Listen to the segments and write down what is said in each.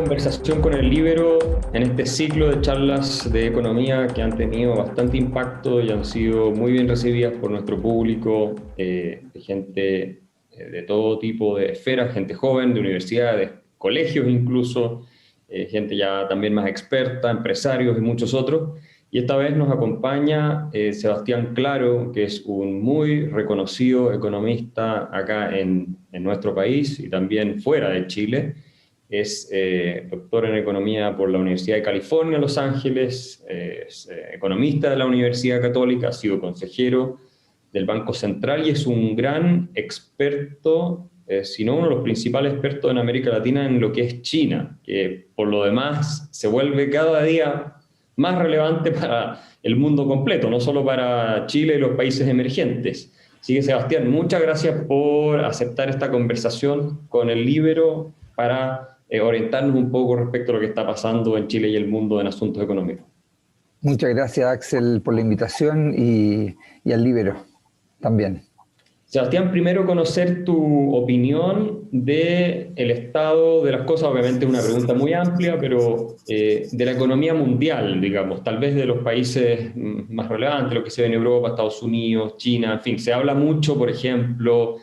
conversación con el Líbero en este ciclo de charlas de economía que han tenido bastante impacto y han sido muy bien recibidas por nuestro público, de gente de todo tipo de esferas, gente joven, de universidades, colegios incluso, gente ya también más experta, empresarios y muchos otros. Y esta vez nos acompaña Sebastián Claro, que es un muy reconocido economista acá en nuestro país y también fuera de Chile. Es doctor en economía por la Universidad de California, Los Ángeles, es economista de la Universidad Católica, ha sido consejero del Banco Central y es un gran experto, si no uno de los principales expertos en América Latina en lo que es China, que por lo demás se vuelve cada día más relevante para el mundo completo, no solo para Chile y los países emergentes. Así que, Sebastián, muchas gracias por aceptar esta conversación con el Líbero para orientarnos un poco respecto a lo que está pasando en Chile y el mundo en asuntos económicos. Muchas gracias, Axel, por la invitación y al Líbero también. Sebastián, primero conocer tu opinión del estado de las cosas, obviamente es una pregunta muy amplia, pero de la economía mundial, digamos, tal vez de los países más relevantes, lo que se ve en Europa, Estados Unidos, China, en fin, se habla mucho, por ejemplo,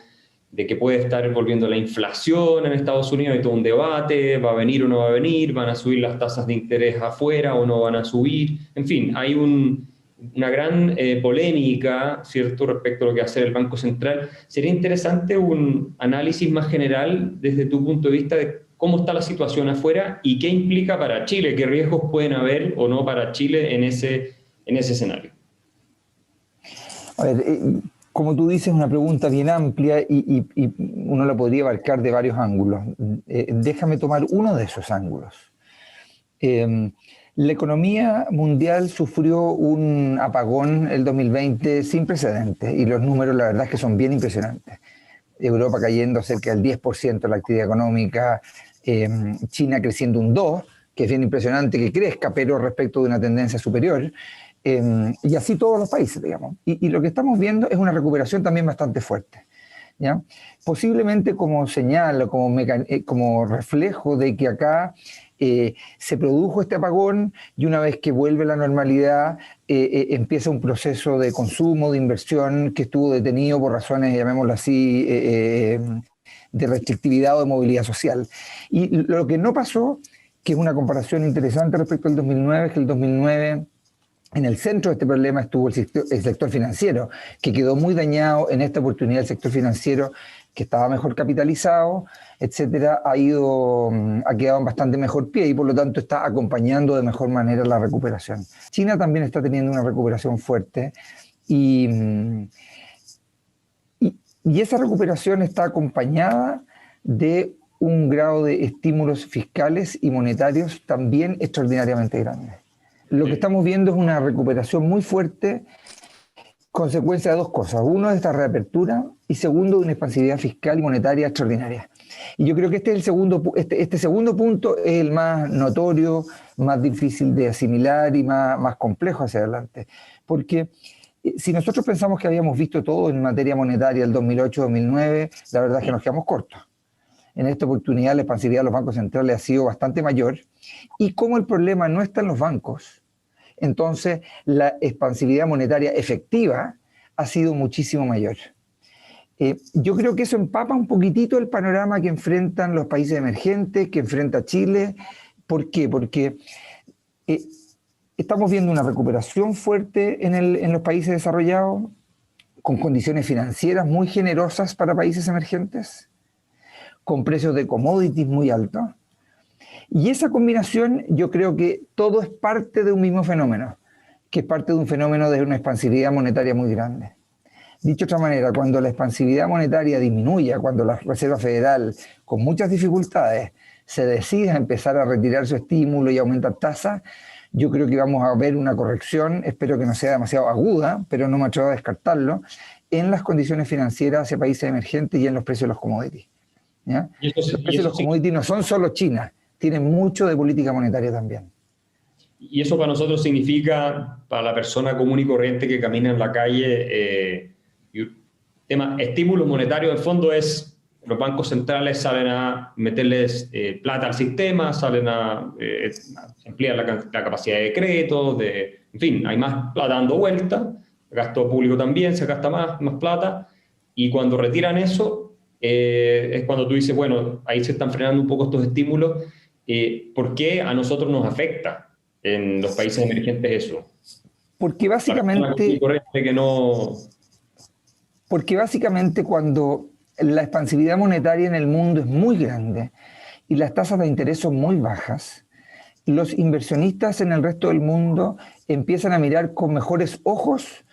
de que puede estar volviendo la inflación en Estados Unidos, hay todo un debate, va a venir o no va a venir, van a subir las tasas de interés afuera o no van a subir, en fin, hay una gran polémica, ¿cierto?, respecto a lo que va a hacer el Banco Central. Sería interesante un análisis más general desde tu punto de vista de cómo está la situación afuera y qué implica para Chile, qué riesgos pueden haber o no para Chile en ese escenario. A ver, como tú dices, es una pregunta bien amplia y uno la podría abarcar de varios ángulos. Déjame tomar uno de esos ángulos. La economía mundial sufrió un apagón el 2020 sin precedentes y los números la verdad es que son bien impresionantes. Europa cayendo cerca del 10% de la actividad económica, China creciendo un 2%, que es bien impresionante que crezca, pero respecto de una tendencia superior, y así todos los países, digamos. Y lo que estamos viendo es una recuperación también bastante fuerte, ¿ya? Posiblemente como señal, como reflejo de que acá se produjo este apagón y una vez que vuelve la normalidad empieza un proceso de consumo, de inversión que estuvo detenido por razones, llamémoslo así, de restrictividad o de movilidad social. Y lo que no pasó, que es una comparación interesante respecto al 2009, es que el 2009... en el centro de este problema estuvo el sector financiero, que quedó muy dañado. En esta oportunidad el sector financiero, que estaba mejor capitalizado, etcétera, ha quedado en bastante mejor pie y por lo tanto está acompañando de mejor manera la recuperación. China también está teniendo una recuperación fuerte y esa recuperación está acompañada de un grado de estímulos fiscales y monetarios también extraordinariamente grandes. Lo que estamos viendo es una recuperación muy fuerte, consecuencia de dos cosas. Uno, de esta reapertura, y segundo, de una expansividad fiscal y monetaria extraordinaria. Y yo creo que este segundo punto es el más notorio, más difícil de asimilar y más complejo hacia adelante. Porque si nosotros pensamos que habíamos visto todo en materia monetaria el 2008-2009, la verdad es que nos quedamos cortos. En esta oportunidad la expansividad de los bancos centrales ha sido bastante mayor. Y como el problema no está en los bancos, entonces la expansividad monetaria efectiva ha sido muchísimo mayor. Yo creo que eso empapa un poquitito el panorama que enfrentan los países emergentes, que enfrenta Chile. ¿Por qué? Porque estamos viendo una recuperación fuerte en los países desarrollados, con condiciones financieras muy generosas para países emergentes, con precios de commodities muy altos. Y esa combinación, yo creo que todo es parte de un mismo fenómeno, que es parte de un fenómeno de una expansividad monetaria muy grande. Dicho de otra manera, cuando la expansividad monetaria disminuya, cuando la Reserva Federal, con muchas dificultades, se decida a empezar a retirar su estímulo y aumentar tasas, yo creo que vamos a ver una corrección, espero que no sea demasiado aguda, pero no me atrevo a descartarlo, en las condiciones financieras hacia países emergentes y en los precios de los commodities, ¿ya? Los precios de los commodities no son solo China, tienen mucho de política monetaria también. Y eso para nosotros significa, para la persona común y corriente que camina en la calle, tema estímulos monetarios, en fondo es los bancos centrales salen a meterles plata al sistema, salen a ampliar la capacidad de crédito, en fin, hay más plata dando vuelta, el gasto público también se gasta más plata, y cuando retiran eso, es cuando tú dices, bueno, ahí se están frenando un poco estos estímulos. ¿Por qué a nosotros nos afecta en los países emergentes eso? Porque básicamente, que no... porque básicamente cuando la expansividad monetaria en el mundo es muy grande y las tasas de interés son muy bajas, los inversionistas en el resto del mundo empiezan a mirar con mejores ojos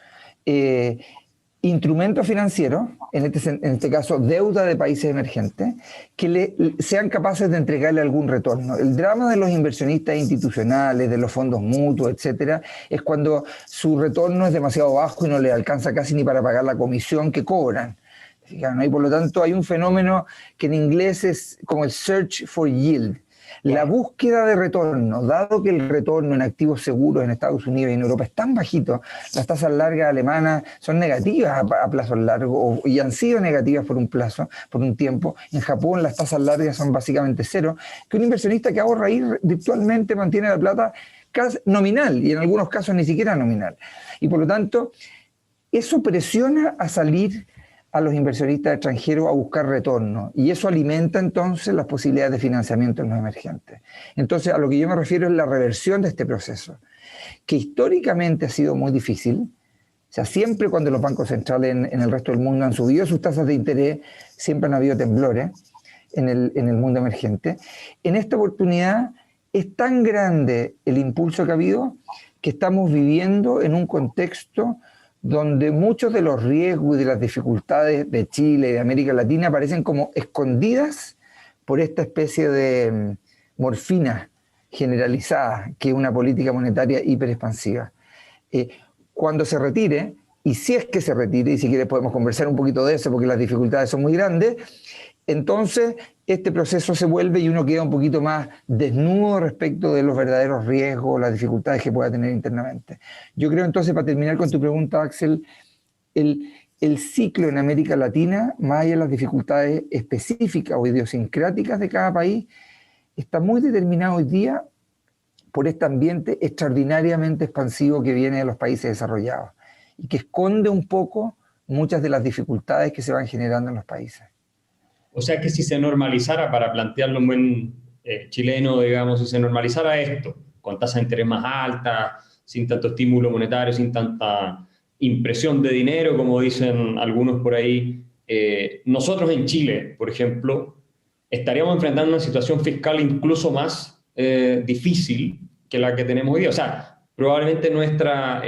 instrumentos financieros, en este caso deuda de países emergentes, que sean capaces de entregarle algún retorno. El drama de los inversionistas institucionales, de los fondos mutuos, etcétera, es cuando su retorno es demasiado bajo y no le alcanza casi ni para pagar la comisión que cobran. Y por lo tanto hay un fenómeno que en inglés es como el search for yield. La búsqueda de retorno, dado que el retorno en activos seguros en Estados Unidos y en Europa es tan bajito, las tasas largas alemanas son negativas a plazos largos y han sido negativas por un tiempo. En Japón las tasas largas son básicamente cero, que un inversionista que ahorra ahí virtualmente mantiene la plata casi nominal y en algunos casos ni siquiera nominal. Y por lo tanto, eso presiona a salir a los inversionistas extranjeros a buscar retorno, y eso alimenta entonces las posibilidades de financiamiento en los emergentes. Entonces, a lo que yo me refiero es la reversión de este proceso, que históricamente ha sido muy difícil. O sea, siempre cuando los bancos centrales en el resto del mundo han subido sus tasas de interés, siempre han habido temblores en el mundo emergente. En esta oportunidad es tan grande el impulso que ha habido que estamos viviendo en un contexto donde muchos de los riesgos y de las dificultades de Chile y de América Latina aparecen como escondidas por esta especie de morfina generalizada, que es una política monetaria hiperexpansiva. Cuando se retire, y si es que se retire, y si quieres podemos conversar un poquito de eso porque las dificultades son muy grandes, entonces este proceso se vuelve y uno queda un poquito más desnudo respecto de los verdaderos riesgos, las dificultades que pueda tener internamente. Yo creo entonces, para terminar con tu pregunta, Axel, el ciclo en América Latina, más allá de las dificultades específicas o idiosincráticas de cada país, está muy determinado hoy día por este ambiente extraordinariamente expansivo que viene de los países desarrollados y que esconde un poco muchas de las dificultades que se van generando en los países. O sea que si se normalizara, para plantearlo en buen chileno, digamos, si se normalizara esto, con tasas de interés más altas, sin tanto estímulo monetario, sin tanta impresión de dinero, como dicen algunos por ahí, nosotros en Chile, por ejemplo, estaríamos enfrentando una situación fiscal incluso más difícil que la que tenemos hoy día. O sea, probablemente nuestra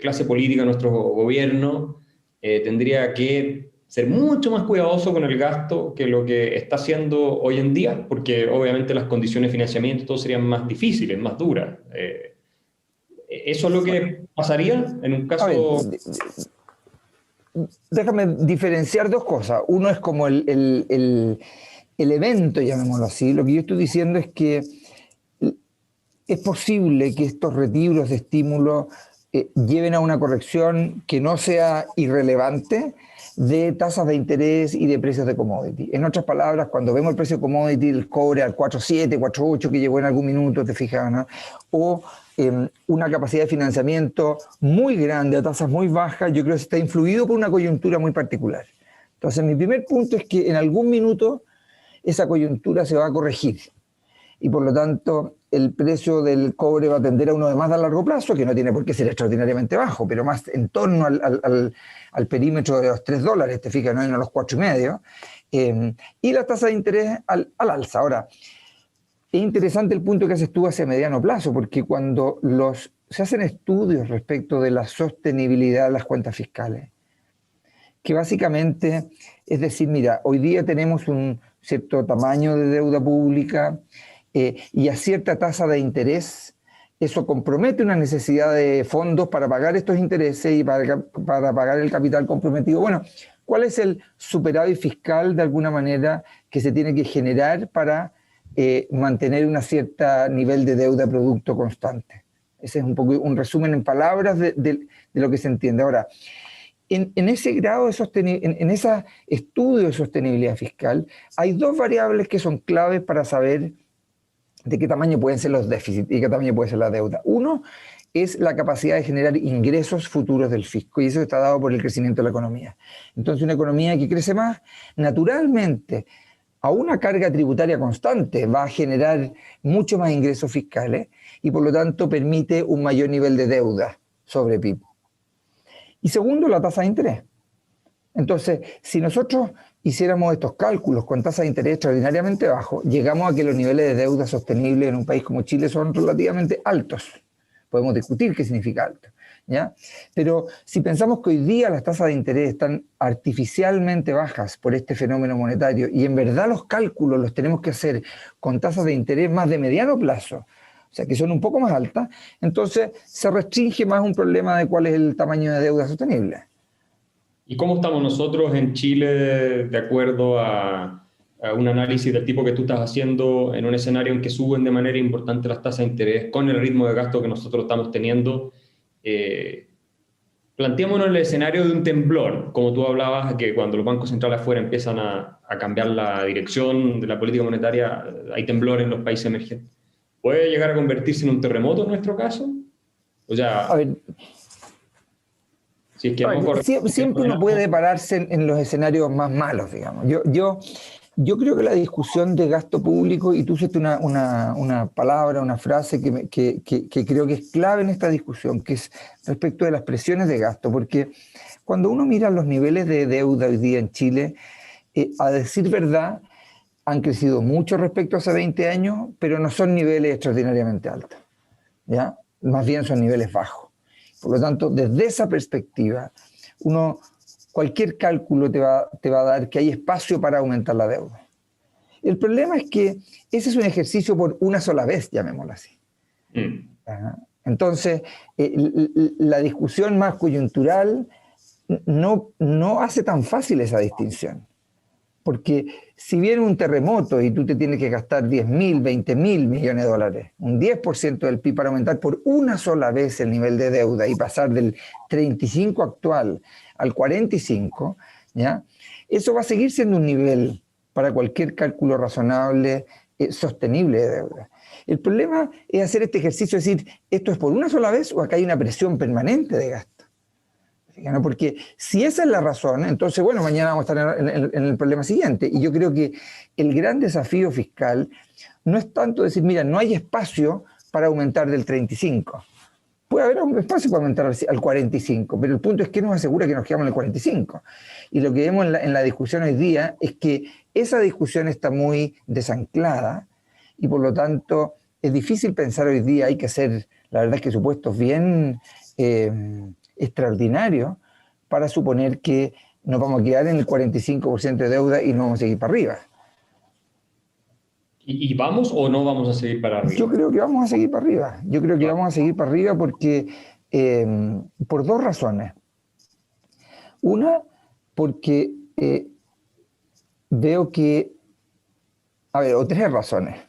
clase política, nuestro gobierno, tendría que ser mucho más cuidadoso con el gasto que lo que está haciendo hoy en día, porque obviamente las condiciones de financiamiento todo serían más difíciles, más duras. ¿Eso es lo que pasaría en un caso? Déjame diferenciar dos cosas. Uno es como el evento, llamémoslo así. Lo que yo estoy diciendo es que es posible que estos retiros de estímulo lleven a una corrección que no sea irrelevante de tasas de interés y de precios de commodity. En otras palabras, cuando vemos el precio de commodity, el cobre al 4.7, 4.8 que llegó en algún minuto, te fijas, ¿no? O una capacidad de financiamiento muy grande a tasas muy bajas, yo creo que está influido por una coyuntura muy particular. Entonces, mi primer punto es que en algún minuto esa coyuntura se va a corregir y por lo tanto el precio del cobre va a tender a uno de más a largo plazo, que no tiene por qué ser extraordinariamente bajo, pero más en torno al perímetro de los $3, te fijas, no a los 4,5, y la tasa de interés al alza. Ahora, es interesante el punto que haces tú hacia mediano plazo, porque cuando se hacen estudios respecto de la sostenibilidad de las cuentas fiscales, que básicamente es decir, mira, hoy día tenemos un cierto tamaño de deuda pública, y a cierta tasa de interés, eso compromete una necesidad de fondos para pagar estos intereses y para pagar el capital comprometido. Bueno, ¿cuál es el superávit fiscal de alguna manera que se tiene que generar para mantener un cierto nivel de deuda producto constante? Ese es un poco un resumen en palabras de lo que se entiende. Ahora, en ese grado de en ese estudio de sostenibilidad fiscal, hay dos variables que son claves para saber de qué tamaño pueden ser los déficits y qué tamaño puede ser la deuda. Uno es la capacidad de generar ingresos futuros del fisco, y eso está dado por el crecimiento de la economía. Entonces, una economía que crece más, naturalmente, a una carga tributaria constante, va a generar mucho más ingresos fiscales y por lo tanto permite un mayor nivel de deuda sobre PIB. Y segundo, la tasa de interés. Entonces, si nosotros hiciéramos estos cálculos con tasas de interés extraordinariamente bajos, llegamos a que los niveles de deuda sostenible en un país como Chile son relativamente altos. Podemos discutir qué significa alto, ¿ya? Pero si pensamos que hoy día las tasas de interés están artificialmente bajas por este fenómeno monetario y en verdad los cálculos los tenemos que hacer con tasas de interés más de mediano plazo, o sea, que son un poco más altas, entonces se restringe más un problema de cuál es el tamaño de deuda sostenible. ¿Y cómo estamos nosotros en Chile de acuerdo a un análisis del tipo que tú estás haciendo en un escenario en que suben de manera importante las tasas de interés con el ritmo de gasto que nosotros estamos teniendo? Planteémonos el escenario de un temblor, como tú hablabas, que cuando los bancos centrales afuera empiezan a cambiar la dirección de la política monetaria, hay temblor en los países emergentes. ¿Puede llegar a convertirse en un terremoto en nuestro caso? O sea, a ver, si es que siempre uno puede pararse en los escenarios más malos, digamos. Yo creo que la discusión de gasto público, y tú usaste una palabra, una frase que creo que es clave en esta discusión, que es respecto de las presiones de gasto, porque cuando uno mira los niveles de deuda hoy día en Chile, a decir verdad, han crecido mucho respecto a hace 20 años, pero no son niveles extraordinariamente altos, ¿ya? Más bien son niveles bajos. Por lo tanto, desde esa perspectiva, cualquier cálculo te va a dar que hay espacio para aumentar la deuda. El problema es que ese es un ejercicio por una sola vez, llamémoslo así. Entonces, la discusión más coyuntural no hace tan fácil esa distinción. Porque si viene un terremoto y tú te tienes que gastar 10.000, 20.000 millones de dólares, un 10% del PIB para aumentar por una sola vez el nivel de deuda y pasar del 35 actual al 45, ¿ya? Eso va a seguir siendo un nivel para cualquier cálculo razonable, sostenible de deuda. El problema es hacer este ejercicio, es decir, ¿esto es por una sola vez o acá hay una presión permanente de gasto? ¿No? Porque si esa es la razón, entonces, bueno, mañana vamos a estar en el problema siguiente. Y yo creo que el gran desafío fiscal no es tanto decir, mira, no hay espacio para aumentar del 35. Puede haber un espacio para aumentar al 45, pero el punto es que nos asegura que nos quedamos en el 45. Y lo que vemos en la discusión hoy día es que esa discusión está muy desanclada y por lo tanto es difícil pensar hoy día, hay que hacer, la verdad es que supuestos bien extraordinario para suponer que nos vamos a quedar en el 45% de deuda y no vamos a seguir para arriba. ¿Y vamos o no vamos a seguir para arriba? Yo creo que vamos a seguir para arriba. Yo creo que vamos a seguir para arriba porque por dos razones. Una, porque veo que, o tres razones.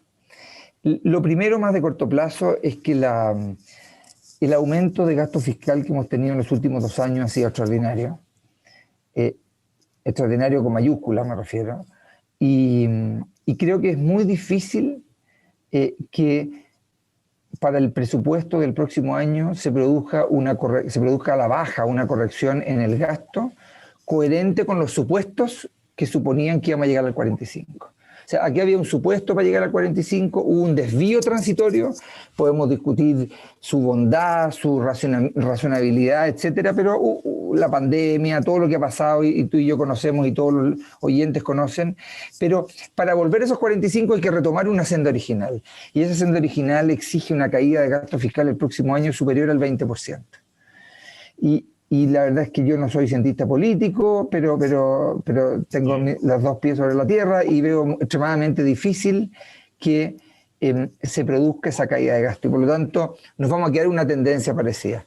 Lo primero, más de corto plazo, es que el aumento de gasto fiscal que hemos tenido en los últimos 2 años ha sido extraordinario. Extraordinario con mayúsculas me refiero. Y creo que es muy difícil que para el presupuesto del próximo año se produzca a la baja una corrección en el gasto coherente con los supuestos que suponían que íbamos a llegar al 45. O sea, aquí había un supuesto para llegar al 45, hubo un desvío transitorio, podemos discutir su bondad, su razonabilidad, etcétera, pero la pandemia, todo lo que ha pasado y tú y yo conocemos y todos los oyentes conocen, pero para volver a esos 45 hay que retomar una senda original y esa senda original exige una caída de gasto fiscal el próximo año superior al 20%. Y la verdad es que yo no soy cientista político, pero tengo los 2 pies sobre la tierra y veo extremadamente difícil que se produzca esa caída de gasto. Y por lo tanto, nos vamos a quedar en una tendencia parecida.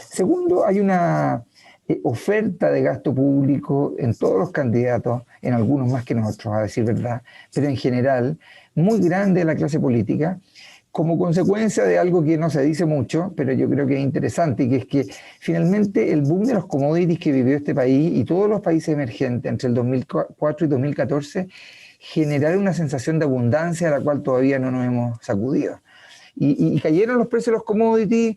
Segundo, hay una oferta de gasto público en todos los candidatos, en algunos más que nosotros, a decir verdad, pero en general, muy grande de la clase política, como consecuencia de algo que no se dice mucho, pero yo creo que es interesante, que es que finalmente el boom de los commodities que vivió este país y todos los países emergentes entre el 2004 y 2014 generaron una sensación de abundancia a la cual todavía no nos hemos sacudido. Y cayeron los precios de los commodities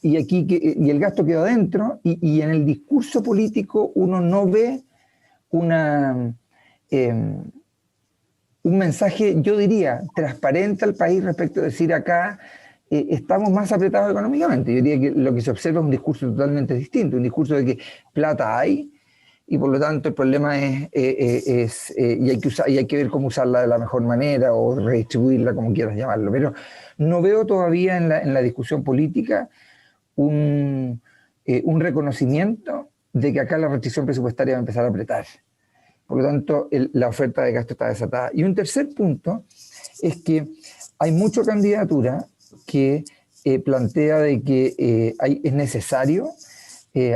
y el gasto quedó adentro, y en el discurso político uno no ve un mensaje, yo diría, transparente al país respecto de decir acá estamos más apretados económicamente. Yo diría que lo que se observa es un discurso totalmente distinto, un discurso de que plata hay y por lo tanto el problema y hay que ver cómo usarla de la mejor manera o redistribuirla, como quieras llamarlo. Pero no veo todavía en la discusión política un reconocimiento de que acá la restricción presupuestaria va a empezar a apretar. Por lo tanto, la oferta de gasto está desatada. Y un tercer punto es que hay mucha candidatura que plantea de que es necesario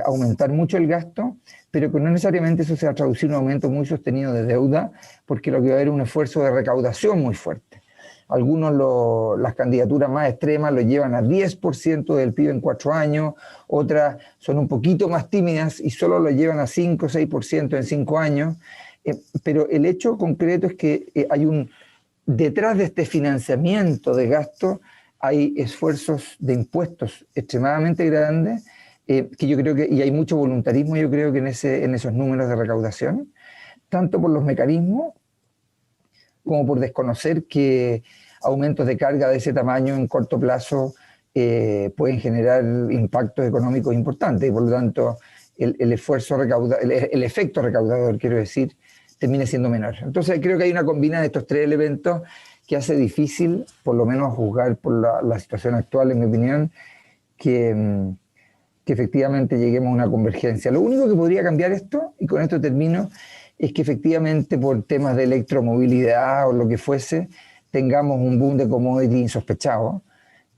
aumentar mucho el gasto, pero que no necesariamente eso se va a traducir en un aumento muy sostenido de deuda, porque lo que va a haber es un esfuerzo de recaudación muy fuerte. Algunos, las candidaturas más extremas lo llevan a 10% del PIB en 4 años, otras son un poquito más tímidas y solo lo llevan a 5 o 6% en 5 años. Pero el hecho concreto es que detrás de este financiamiento de gasto hay esfuerzos de impuestos extremadamente grandes, que yo creo y hay mucho voluntarismo, yo creo que en esos números de recaudación, tanto por los mecanismos como por desconocer que aumentos de carga de ese tamaño en corto plazo pueden generar impactos económicos importantes y por lo tanto el efecto recaudador, quiero decir, termine siendo menor. Entonces creo que hay una combinación de estos tres elementos que hace difícil, por lo menos juzgar por la situación actual, en mi opinión, que efectivamente lleguemos a una convergencia. Lo único que podría cambiar esto, y con esto termino, es que efectivamente por temas de electromovilidad o lo que fuese, tengamos un boom de commodity insospechado,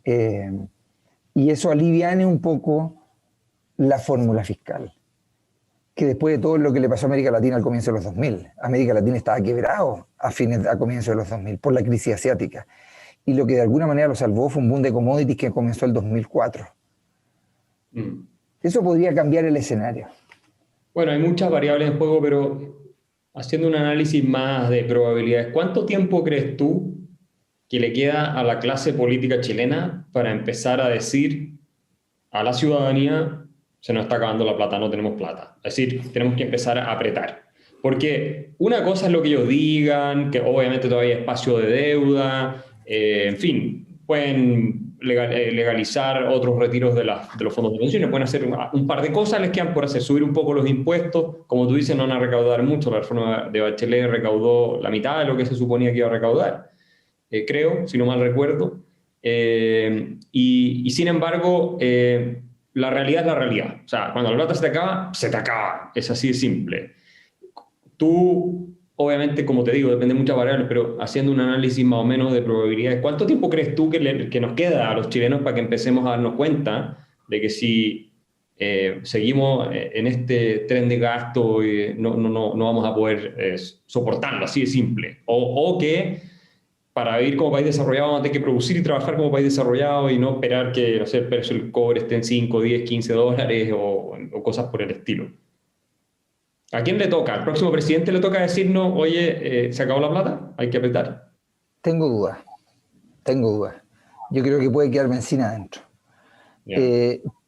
y eso aliviane un poco la fórmula fiscal, que después de todo lo que le pasó a América Latina al comienzo de los 2000, América Latina estaba quebrado a comienzos de los 2000 por la crisis asiática, y lo que de alguna manera lo salvó fue un boom de commodities que comenzó el 2004. Eso podría cambiar el escenario. Bueno, hay muchas variables en juego, pero haciendo un análisis más de probabilidades, ¿cuánto tiempo crees tú que le queda a la clase política chilena para empezar a decir a la ciudadanía: se nos está acabando la plata, no tenemos plata? Es decir, tenemos que empezar a apretar. Porque una cosa es lo que ellos digan, que obviamente todavía hay espacio de deuda, en fin, pueden legalizar otros retiros de los fondos de pensiones, pueden hacer un par de cosas, les quedan por hacer, subir un poco los impuestos, como tú dices, no van a recaudar mucho, la reforma de Bachelet recaudó la mitad de lo que se suponía que iba a recaudar, creo, si no mal recuerdo, y sin embargo, la realidad es la realidad, o sea, cuando la plata se te acaba, es así de simple. Tú, obviamente, como te digo, depende de muchas variables, pero haciendo un análisis más o menos de probabilidades, ¿cuánto tiempo crees tú que nos queda a los chilenos para que empecemos a darnos cuenta de que si seguimos en este tren de gasto no vamos a poder soportarlo, así de simple? O que para vivir como país desarrollado vamos a tener que producir y trabajar como país desarrollado y no esperar que, no sé, el precio del cobre esté en 5, 10, 15 dólares o cosas por el estilo. ¿A quién le toca? ¿Al próximo presidente le toca decirnos: oye, se acabó la plata, hay que apretar? Tengo dudas. Yo creo que puede quedar benzina adentro.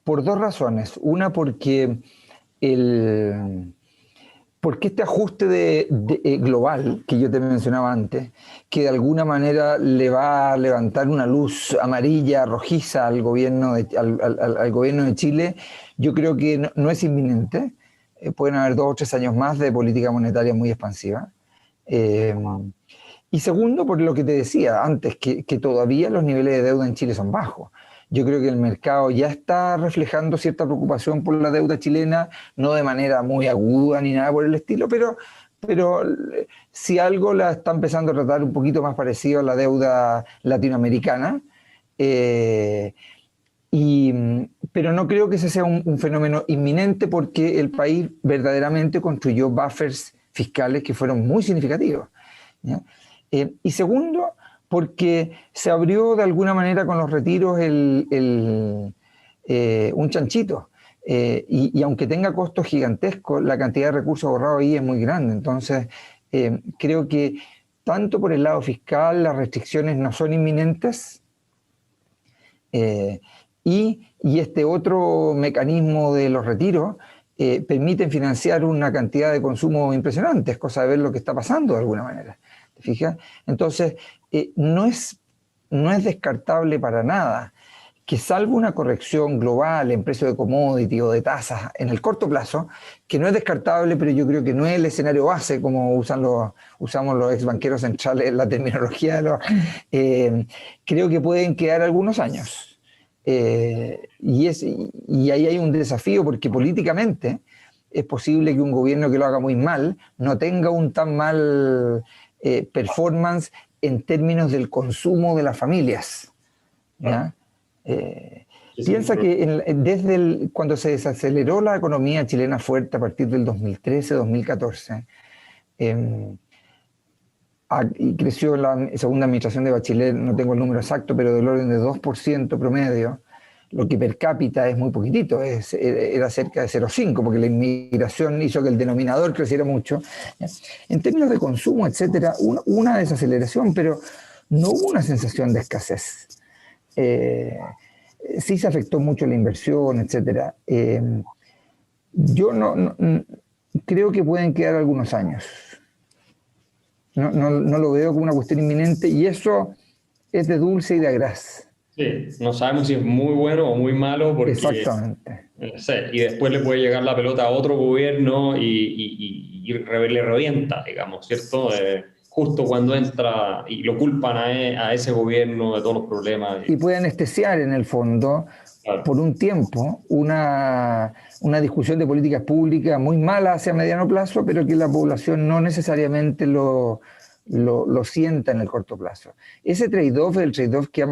Por dos razones. Una, porque este ajuste global que yo te mencionaba antes, que de alguna manera le va a levantar una luz amarilla, rojiza al gobierno de Chile, yo creo que no es inminente. Pueden haber 2 o 3 años más de política monetaria muy expansiva. Y segundo, por lo que te decía antes, que todavía los niveles de deuda en Chile son bajos. Yo creo que el mercado ya está reflejando cierta preocupación por la deuda chilena, no de manera muy aguda ni nada por el estilo, pero si algo la está empezando a tratar un poquito más parecido a la deuda latinoamericana. Pero no creo que ese sea un fenómeno inminente, porque el país verdaderamente construyó buffers fiscales que fueron muy significativos, ¿ya? Y segundo, porque se abrió de alguna manera con los retiros un chanchito. Y aunque tenga costos gigantescos, la cantidad de recursos ahorrados ahí es muy grande. Entonces, creo que tanto por el lado fiscal las restricciones no son inminentes, y este otro mecanismo de los retiros permiten financiar una cantidad de consumo impresionante. Es cosa de ver lo que está pasando de alguna manera. ¿Te fijas? Entonces, no es descartable para nada que, salvo una corrección global en precio de commodity o de tasas en el corto plazo, que no es descartable, pero yo creo que no es el escenario base, como usamos los ex banqueros centrales en la terminología creo que pueden quedar algunos años. Y ahí hay un desafío, porque políticamente es posible que un gobierno que lo haga muy mal no tenga un tan mal performance en términos del consumo de las familias, ¿ya? Piensa que cuando se desaceleró la economía chilena fuerte a partir del 2013-2014, y creció en la segunda administración de Bachelet, no tengo el número exacto, pero del orden de 2% promedio, lo que per cápita es muy poquitito, era cerca de 0,5, porque la inmigración hizo que el denominador creciera mucho. En términos de consumo, etcétera, una desaceleración, pero no hubo una sensación de escasez. Sí se afectó mucho la inversión, etcétera. Yo no creo que pueden quedar algunos años. No lo veo como una cuestión inminente, y eso es de dulce y de agraz. Sí, no sabemos si es muy bueno o muy malo, porque exactamente. Y después le puede llegar la pelota a otro gobierno y le revienta, digamos, ¿cierto? Justo cuando entra y lo culpan a ese gobierno de todos los problemas. Y puede anestesiar, en el fondo, claro, por un tiempo, una discusión de políticas públicas muy mala hacia mediano plazo, pero que la población no necesariamente lo sienta en el corto plazo. Ese trade-off es el trade-off que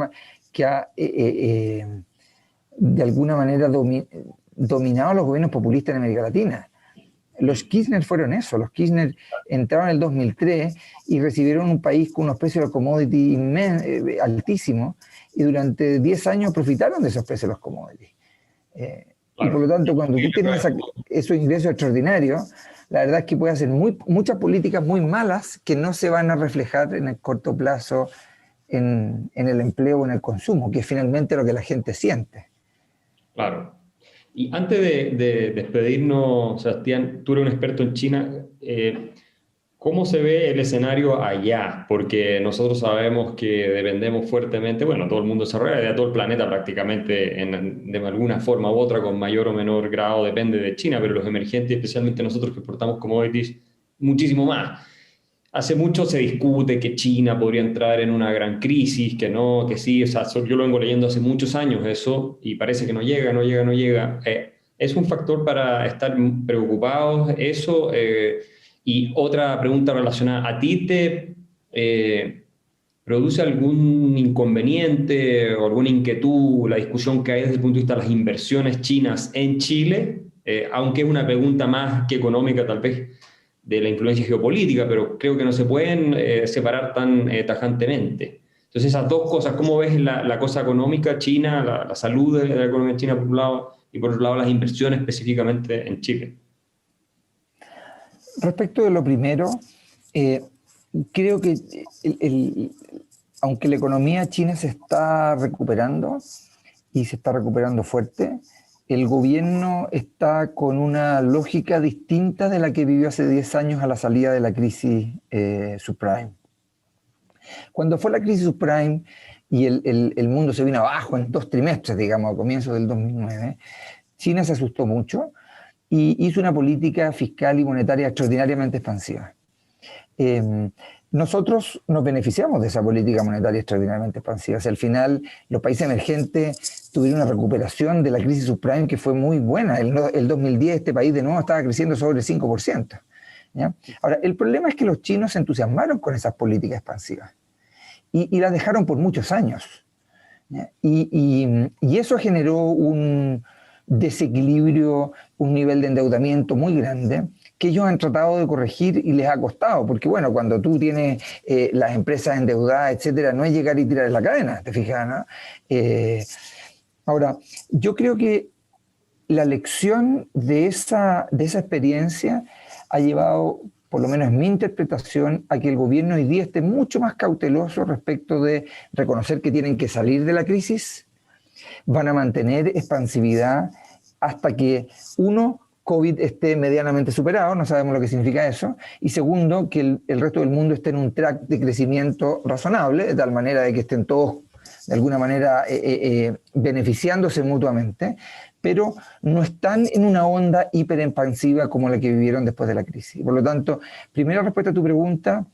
ha de alguna manera dominado a los gobiernos populistas en América Latina. Los Kirchner fueron eso. Los Kirchner entraron en el 2003 y recibieron un país con unos precios de commodity altísimos, y durante 10 años profitaron de esos precios de los commodities. Y por lo tanto, cuando tú tienes esos ingresos extraordinarios, la verdad es que puedes hacer muchas políticas muy malas que no se van a reflejar en el corto plazo en el empleo o en el consumo, que es finalmente lo que la gente siente. Claro. Y antes de despedirnos, Sebastián, tú eres un experto en China. ¿Cómo se ve el escenario allá? Porque nosotros sabemos que dependemos fuertemente, bueno, todo el mundo desarrolla, de todo el planeta prácticamente, de alguna forma u otra, con mayor o menor grado, depende de China, pero los emergentes, especialmente nosotros que exportamos commodities, muchísimo más. Hace mucho se discute que China podría entrar en una gran crisis, que no, que sí. O sea, yo lo vengo leyendo hace muchos años eso, y parece que no llega. ¿Es un factor para estar preocupados eso? Y otra pregunta relacionada, ¿a ti te produce algún inconveniente o alguna inquietud la discusión que hay desde el punto de vista de las inversiones chinas en Chile? Aunque es una pregunta más que económica, tal vez, de la influencia geopolítica, pero creo que no se pueden separar tan tajantemente. Entonces, esas dos cosas, ¿cómo ves la cosa económica china, la salud de la economía china por un lado, y por otro lado las inversiones específicamente en Chile? Respecto de lo primero, creo que aunque la economía china se está recuperando, y se está recuperando fuerte, el gobierno está con una lógica distinta de la que vivió hace 10 años a la salida de la crisis subprime. Cuando fue la crisis subprime y el mundo se vino abajo en 2 trimestres, digamos, a comienzos del 2009, China se asustó mucho y hizo una política fiscal y monetaria extraordinariamente expansiva. Nosotros nos beneficiamos de esa política monetaria extraordinariamente expansiva. O sea, al final, los países emergentes tuvieron una recuperación de la crisis subprime que fue muy buena. El 2010 este país de nuevo estaba creciendo sobre el 5%. ¿Ya? Ahora, el problema es que los chinos se entusiasmaron con esas políticas expansivas y las dejaron por muchos años. ¿Ya? Y eso generó un desequilibrio, un nivel de endeudamiento muy grande, que ellos han tratado de corregir y les ha costado, porque bueno, cuando tú tienes las empresas endeudadas, etcétera, no es llegar y tirar la cadena, ¿te fijas, no? Ahora, yo creo que la lección de esa experiencia ha llevado, por lo menos en mi interpretación, a que el gobierno hoy día esté mucho más cauteloso respecto de reconocer que tienen que salir de la crisis, van a mantener expansividad hasta que, uno, COVID esté medianamente superado, no sabemos lo que significa eso, y segundo, que el resto del mundo esté en un track de crecimiento razonable, de tal manera de que estén todos de alguna manera beneficiándose mutuamente, pero no están en una onda hiperexpansiva como la que vivieron después de la crisis. Por lo tanto, primera respuesta a tu pregunta,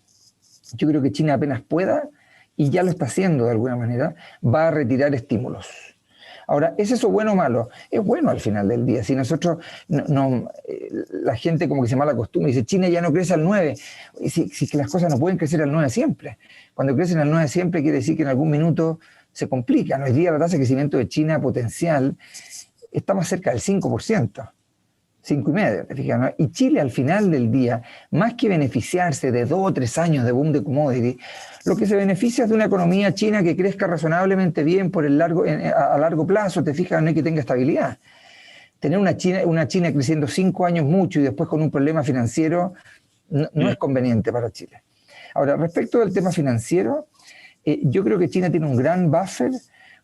yo creo que China apenas pueda, y ya lo está haciendo de alguna manera, va a retirar estímulos. Ahora, ¿es eso bueno o malo? Es bueno al final del día. Si nosotros, la gente como que se mal acostumbra y dice, China ya no crece al 9. Si que las cosas no pueden crecer al 9 siempre. Cuando crecen al 9 siempre quiere decir que en algún minuto se complican. Hoy día la tasa de crecimiento de China potencial está más cerca del 5%. 5,5%, ¿te fijas, no? Y Chile al final del día, más que beneficiarse de 2 o 3 años de boom de commodity, lo que se beneficia es de una economía china que crezca razonablemente bien por a largo plazo, te fijas, no hay que tenga estabilidad. Tener una China creciendo 5 años mucho y después con un problema financiero no es conveniente para Chile. Ahora, respecto del tema financiero, yo creo que China tiene un gran buffer,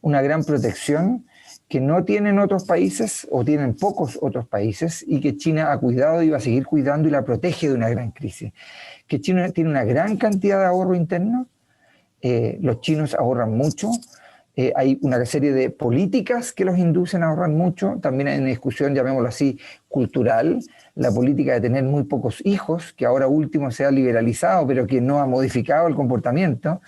una gran protección, que no tienen otros países o tienen pocos otros países y que China ha cuidado y va a seguir cuidando y la protege de una gran crisis. Que China tiene una gran cantidad de ahorro interno, los chinos ahorran mucho, hay una serie de políticas que los inducen a ahorrar mucho, también hay una discusión, llamémoslo así, cultural, la política de tener muy pocos hijos, que ahora último se ha liberalizado, pero que no ha modificado el comportamiento.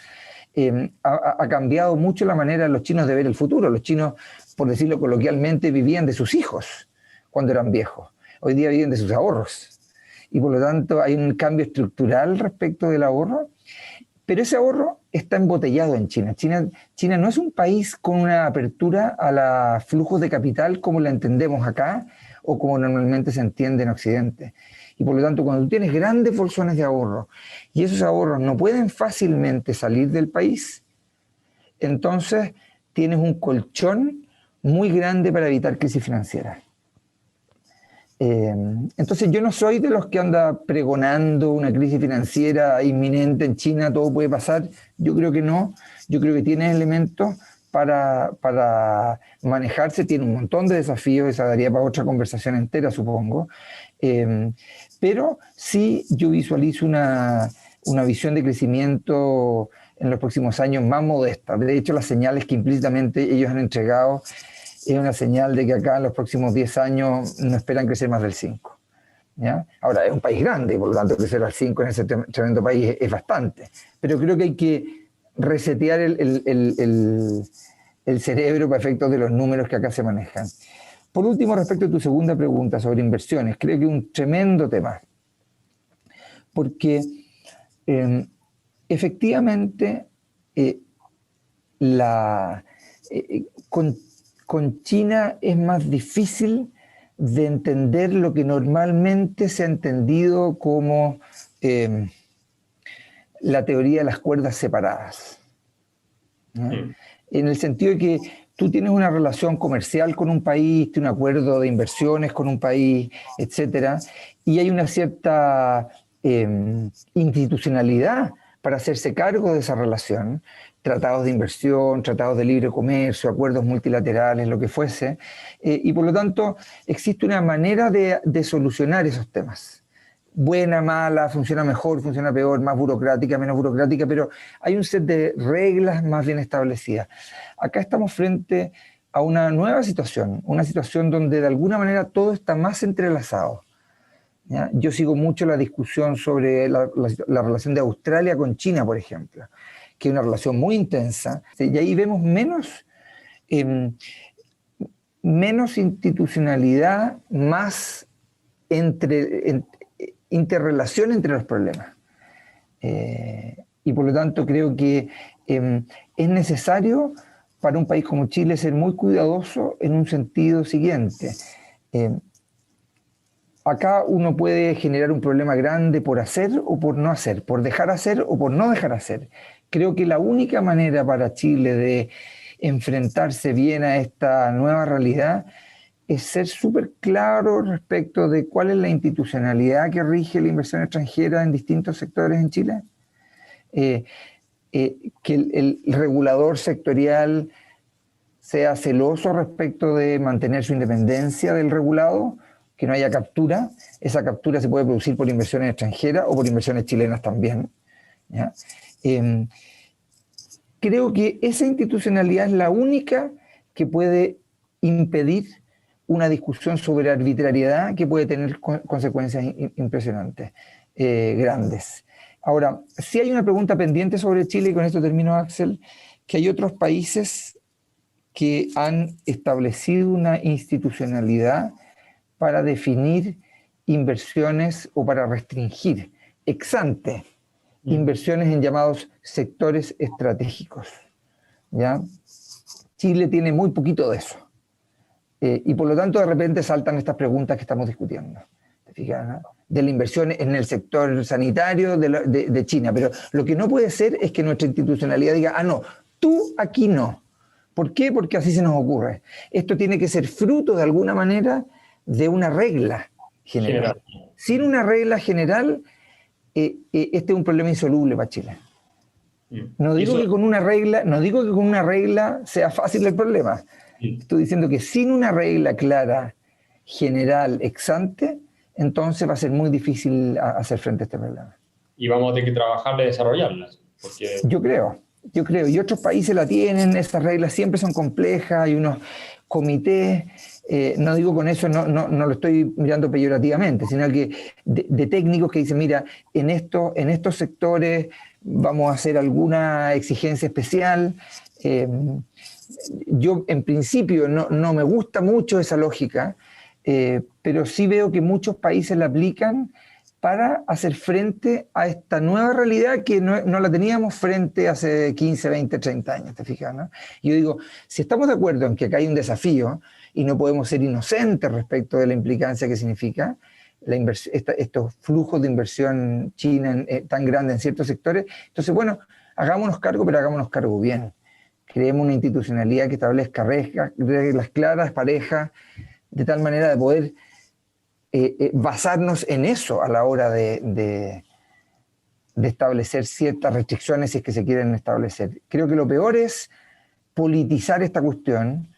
Ha cambiado mucho la manera de los chinos de ver el futuro. Los chinos, por decirlo coloquialmente, vivían de sus hijos cuando eran viejos. Hoy día viven de sus ahorros. Y por lo tanto hay un cambio estructural respecto del ahorro. Pero ese ahorro está embotellado en China. China no es un país con una apertura a los flujos de capital como la entendemos acá o como normalmente se entiende en Occidente. Y por lo tanto, cuando tú tienes grandes bolsones de ahorro y esos ahorros no pueden fácilmente salir del país, entonces tienes un colchón muy grande para evitar crisis financieras. Entonces yo no soy de los que anda pregonando una crisis financiera inminente en China, todo puede pasar. Yo creo que no. Yo creo que tiene elementos para manejarse, tiene un montón de desafíos, esa daría para otra conversación entera, supongo. Pero sí yo visualizo una visión de crecimiento en los próximos años más modesta. De hecho, las señales que implícitamente ellos han entregado es una señal de que acá en los próximos 10 años no esperan crecer más del 5. ¿Ya? Ahora, es un país grande, por lo tanto crecer al 5 en ese tremendo país es bastante. Pero creo que hay que resetear el cerebro para efectos de los números que acá se manejan. Por último, respecto a tu segunda pregunta sobre inversiones, creo que es un tremendo tema, porque efectivamente con China es más difícil de entender lo que normalmente se ha entendido como la teoría de las cuerdas separadas, ¿no? En el sentido de que tú tienes una relación comercial con un país, tienes un acuerdo de inversiones con un país, etcétera, y hay una cierta institucionalidad para hacerse cargo de esa relación, tratados de inversión, tratados de libre comercio, acuerdos multilaterales, lo que fuese, y por lo tanto existe una manera de solucionar esos temas. Buena, mala, funciona mejor, funciona peor, más burocrática, menos burocrática, pero hay un set de reglas más bien establecidas. Acá estamos frente a una nueva situación, una situación donde de alguna manera todo está más entrelazado, ¿ya? Yo sigo mucho la discusión sobre la relación de Australia con China, por ejemplo, que es una relación muy intensa, y ahí vemos menos institucionalidad, más interrelación entre los problemas. Y por lo tanto creo que es necesario para un país como Chile ser muy cuidadoso en un sentido siguiente. acá uno puede generar un problema grande por hacer o por no hacer, por dejar hacer o por no dejar hacer. Creo que la única manera para Chile de enfrentarse bien a esta nueva realidad es ser súper claro respecto de cuál es la institucionalidad que rige la inversión extranjera en distintos sectores en Chile. Que el regulador sectorial sea celoso respecto de mantener su independencia del regulado, que no haya captura. Esa captura se puede producir por inversiones extranjeras o por inversiones chilenas también, ¿ya? Creo que esa institucionalidad es la única que puede impedir una discusión sobre arbitrariedad que puede tener consecuencias impresionantes, grandes. Ahora, sí hay una pregunta pendiente sobre Chile, y con esto termino, Axel, que hay otros países que han establecido una institucionalidad para definir inversiones o para restringir ex ante inversiones en llamados sectores estratégicos, ¿ya? Chile tiene muy poquito de eso. Y por lo tanto, de repente saltan estas preguntas que estamos discutiendo. ¿Te fijas, no? De la inversión en el sector sanitario de China. Pero lo que no puede ser es que nuestra institucionalidad diga, no, tú aquí no. ¿Por qué? Porque así se nos ocurre. Esto tiene que ser fruto, de alguna manera, de una regla general. Sin una regla general, este es un problema insoluble para Chile. No digo que con una regla sea fácil el problema. Estoy diciendo que sin una regla clara, general, ex ante, entonces va a ser muy difícil hacer frente a este problema. Y vamos a tener que trabajar de desarrollarlas. Porque... Yo creo. Y otros países la tienen, esas reglas siempre son complejas, hay unos comités, no digo con eso, no lo estoy mirando peyorativamente, sino que de técnicos que dicen, mira, en estos sectores vamos a hacer alguna exigencia especial. Yo en principio no me gusta mucho esa lógica, pero sí veo que muchos países la aplican para hacer frente a esta nueva realidad que no la teníamos frente hace 15, 20, 30 años, ¿te fijas, no? Y yo digo, si estamos de acuerdo en que acá hay un desafío y no podemos ser inocentes respecto de la implicancia que significa estos flujos de inversión china tan grandes en ciertos sectores, entonces, bueno, hagámonos cargo, pero hagámonos cargo bien. Creemos una institucionalidad que establezca reglas claras, parejas, de tal manera de poder basarnos en eso a la hora de establecer ciertas restricciones si es que se quieren establecer. Creo que lo peor es politizar esta cuestión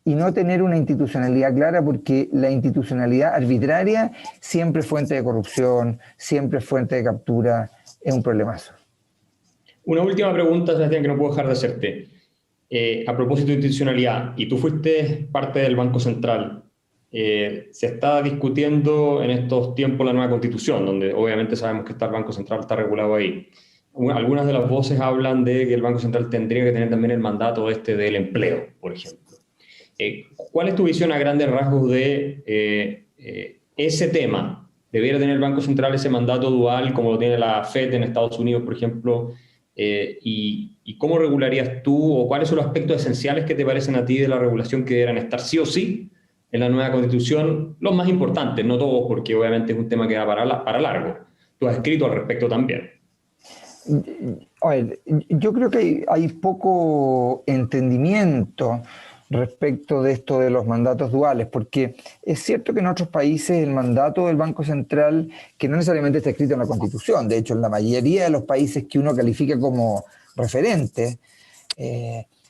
y no tener una institucionalidad clara, porque la institucionalidad arbitraria siempre es fuente de corrupción, siempre es fuente de captura, es un problemazo. Una última pregunta, Sebastián, que no puedo dejar de hacerte. A propósito de institucionalidad, y tú fuiste parte del Banco Central, se está discutiendo en estos tiempos la nueva Constitución, donde obviamente sabemos que el Banco Central está regulado ahí. Algunas de las voces hablan de que el Banco Central tendría que tener también el mandato del empleo, por ejemplo. ¿Cuál es tu visión a grandes rasgos de ese tema? ¿Debería tener el Banco Central ese mandato dual como lo tiene la FED en Estados Unidos, por ejemplo? ¿Y cómo regularías tú, o cuáles son los aspectos esenciales que te parecen a ti de la regulación que deberán estar sí o sí en la nueva Constitución? Los más importantes, no todos, porque obviamente es un tema que va para largo. Tú has escrito al respecto también. A ver, yo creo que hay poco entendimiento respecto de esto de los mandatos duales, porque es cierto que en otros países el mandato del Banco Central, que no necesariamente está escrito en la Constitución, de hecho en la mayoría de los países que uno califica como referentes,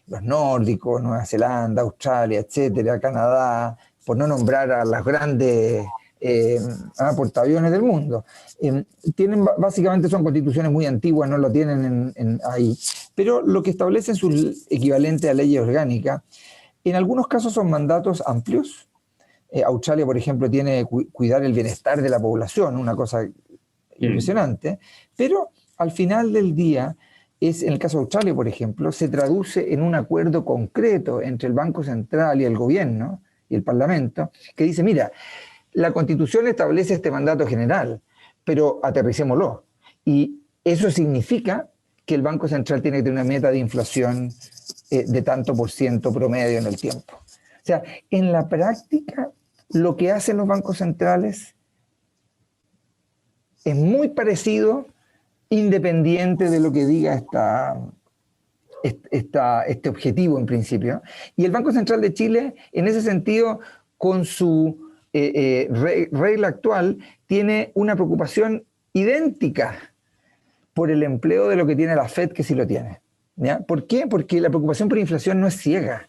los nórdicos, Nueva Zelanda, Australia, etcétera, Canadá, por no nombrar a las grandes portaaviones del mundo, básicamente son constituciones muy antiguas, no lo tienen ahí, pero lo que establecen sus equivalentes a leyes orgánicas, en algunos casos son mandatos amplios. Australia, por ejemplo, tiene cuidar el bienestar de la población, una cosa impresionante, pero al final del día, en el caso de Australia, por ejemplo, se traduce en un acuerdo concreto entre el Banco Central y el gobierno y el Parlamento, que dice, mira, la Constitución establece este mandato general, pero aterricémoslo. Y eso significa que el Banco Central tiene que tener una meta de inflación de tanto por ciento promedio en el tiempo. O sea, en la práctica, lo que hacen los bancos centrales es muy parecido, independiente de lo que diga este objetivo en principio. Y el Banco Central de Chile, en ese sentido, con su regla actual, tiene una preocupación idéntica por el empleo de lo que tiene la FED, que sí lo tiene. ¿Ya? ¿Por qué? Porque la preocupación por inflación no es ciega.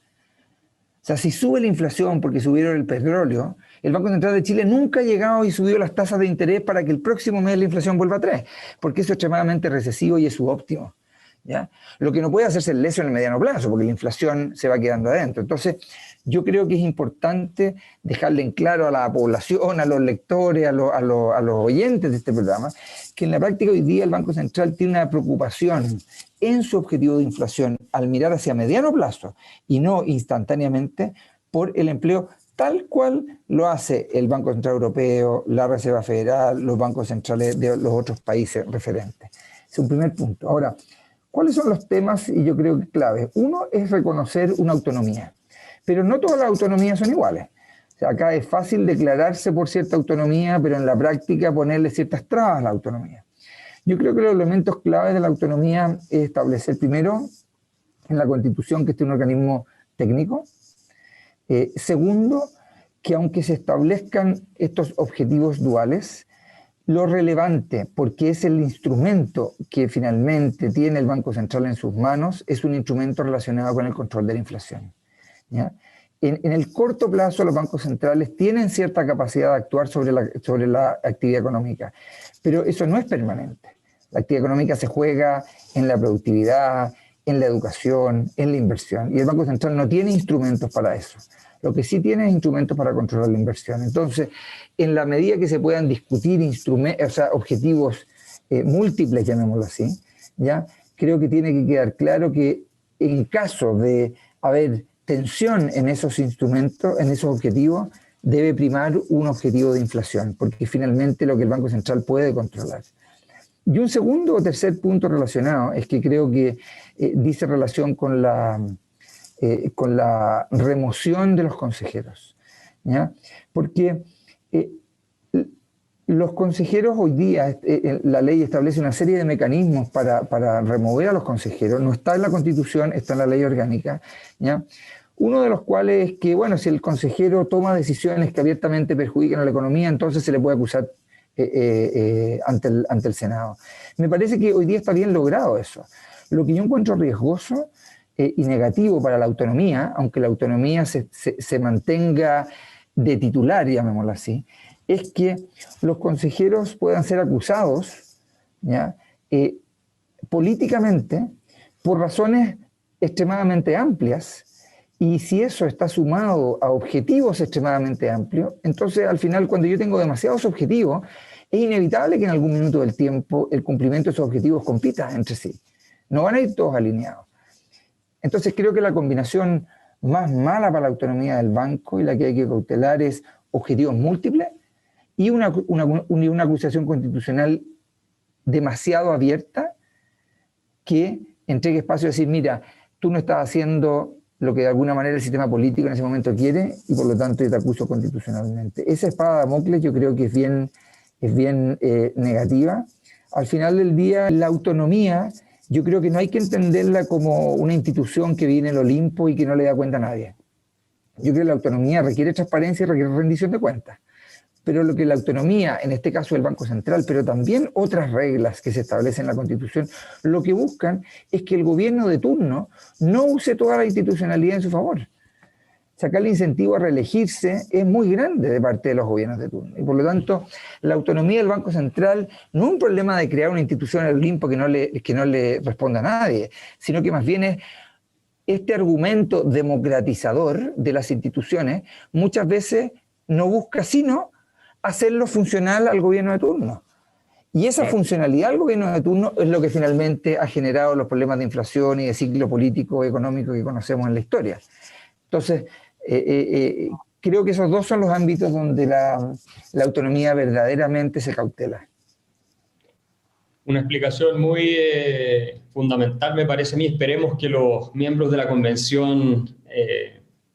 O sea, si sube la inflación porque subieron el petróleo, el Banco Central de Chile nunca ha llegado y subido las tasas de interés para que el próximo mes la inflación vuelva a 3, porque eso es extremadamente recesivo y es subóptimo. ¿Ya? Lo que no puede hacerse el leso en el mediano plazo, porque la inflación se va quedando adentro. Entonces, yo creo que es importante dejarle en claro a la población, a los lectores, a los oyentes de este programa, que en la práctica hoy día el Banco Central tiene una preocupación en su objetivo de inflación al mirar hacia mediano plazo y no instantáneamente por el empleo tal cual lo hace el Banco Central Europeo, la Reserva Federal, los bancos centrales de los otros países referentes. Es un primer punto. Ahora, ¿cuáles son los temas? Y yo creo que clave. Uno es reconocer una autonomía, pero no todas las autonomías son iguales. O sea, acá es fácil declararse por cierta autonomía, pero en la práctica ponerle ciertas trabas a la autonomía. Yo creo que los elementos claves de la autonomía es establecer primero en la Constitución que este es un organismo técnico. Segundo, que aunque se establezcan estos objetivos duales, lo relevante, porque es el instrumento que finalmente tiene el Banco Central en sus manos, es un instrumento relacionado con el control de la inflación. ¿Ya? En el corto plazo, los bancos centrales tienen cierta capacidad de actuar sobre la actividad económica, pero eso no es permanente. La actividad económica se juega en la productividad, en la educación, en la inversión, y el Banco Central no tiene instrumentos para eso. Lo que sí tiene es instrumentos para controlar la inversión. Entonces, en la medida que se puedan discutir objetivos múltiples, llamémoslo así, ¿ya? Creo que tiene que quedar claro que en caso de haber tensión en esos instrumentos, en esos objetivos, debe primar un objetivo de inflación, porque finalmente lo que el Banco Central puede controlar. Y un segundo o tercer punto relacionado es que creo que dice relación con la remoción de los consejeros, ¿ya? Porque los consejeros hoy día, la ley establece una serie de mecanismos para remover a los consejeros, no está en la Constitución, está en la ley orgánica, ¿ya? Uno de los cuales es que, bueno, si el consejero toma decisiones que abiertamente perjudican a la economía, entonces se le puede acusar ante el Senado. Me parece que hoy día está bien logrado eso. Lo que yo encuentro riesgoso y negativo para la autonomía, aunque la autonomía se mantenga de titular, llamémoslo así, es que los consejeros puedan ser acusados, ¿ya? Políticamente por razones extremadamente amplias, y si eso está sumado a objetivos extremadamente amplios, entonces al final cuando yo tengo demasiados objetivos, es inevitable que en algún minuto del tiempo el cumplimiento de esos objetivos compita entre sí. No van a ir todos alineados. Entonces creo que la combinación más mala para la autonomía del banco y la que hay que cautelar es objetivos múltiples y una acusación constitucional demasiado abierta que entregue espacio a decir, mira, tú no estás haciendo lo que de alguna manera el sistema político en ese momento quiere y por lo tanto yo te acuso constitucionalmente. Esa espada de Damocles yo creo que es bien negativa. Al final del día, la autonomía yo creo que no hay que entenderla como una institución que viene del Olimpo y que no le da cuenta a nadie. Yo creo que la autonomía requiere transparencia y requiere rendición de cuentas. Pero lo que la autonomía, en este caso del Banco Central, pero también otras reglas que se establecen en la Constitución, lo que buscan es que el gobierno de turno no use toda la institucionalidad en su favor. Sacarle incentivo a reelegirse es muy grande de parte de los gobiernos de turno. Y por lo tanto, la autonomía del Banco Central no es un problema de crear una institución en el Olimpo que no le responda a nadie, sino que más bien es este argumento democratizador de las instituciones, muchas veces no busca sino hacerlo funcional al gobierno de turno. Y esa funcionalidad al gobierno de turno es lo que finalmente ha generado los problemas de inflación y de ciclo político y económico que conocemos en la historia. Entonces, creo que esos dos son los ámbitos donde la autonomía verdaderamente se cautela. Una explicación muy fundamental me parece a mí. Esperemos que los miembros de la convención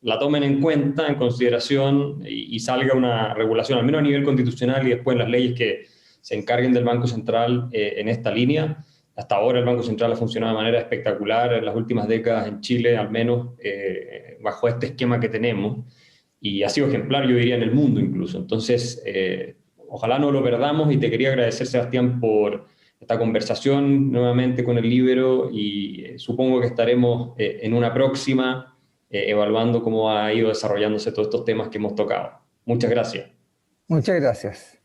la tomen en cuenta, en consideración y salga una regulación, al menos a nivel constitucional y después en las leyes que se encarguen del Banco Central en esta línea. Hasta ahora el Banco Central ha funcionado de manera espectacular en las últimas décadas en Chile, al menos bajo este esquema que tenemos, y ha sido ejemplar, yo diría, en el mundo incluso. Entonces, ojalá no lo perdamos y te quería agradecer, Sebastián, por esta conversación nuevamente con el Líbero y supongo que estaremos en una próxima evaluando cómo ha ido desarrollándose todos estos temas que hemos tocado. Muchas gracias. Muchas gracias.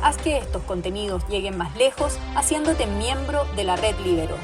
Haz que estos contenidos lleguen más lejos haciéndote miembro de la Red Líbero.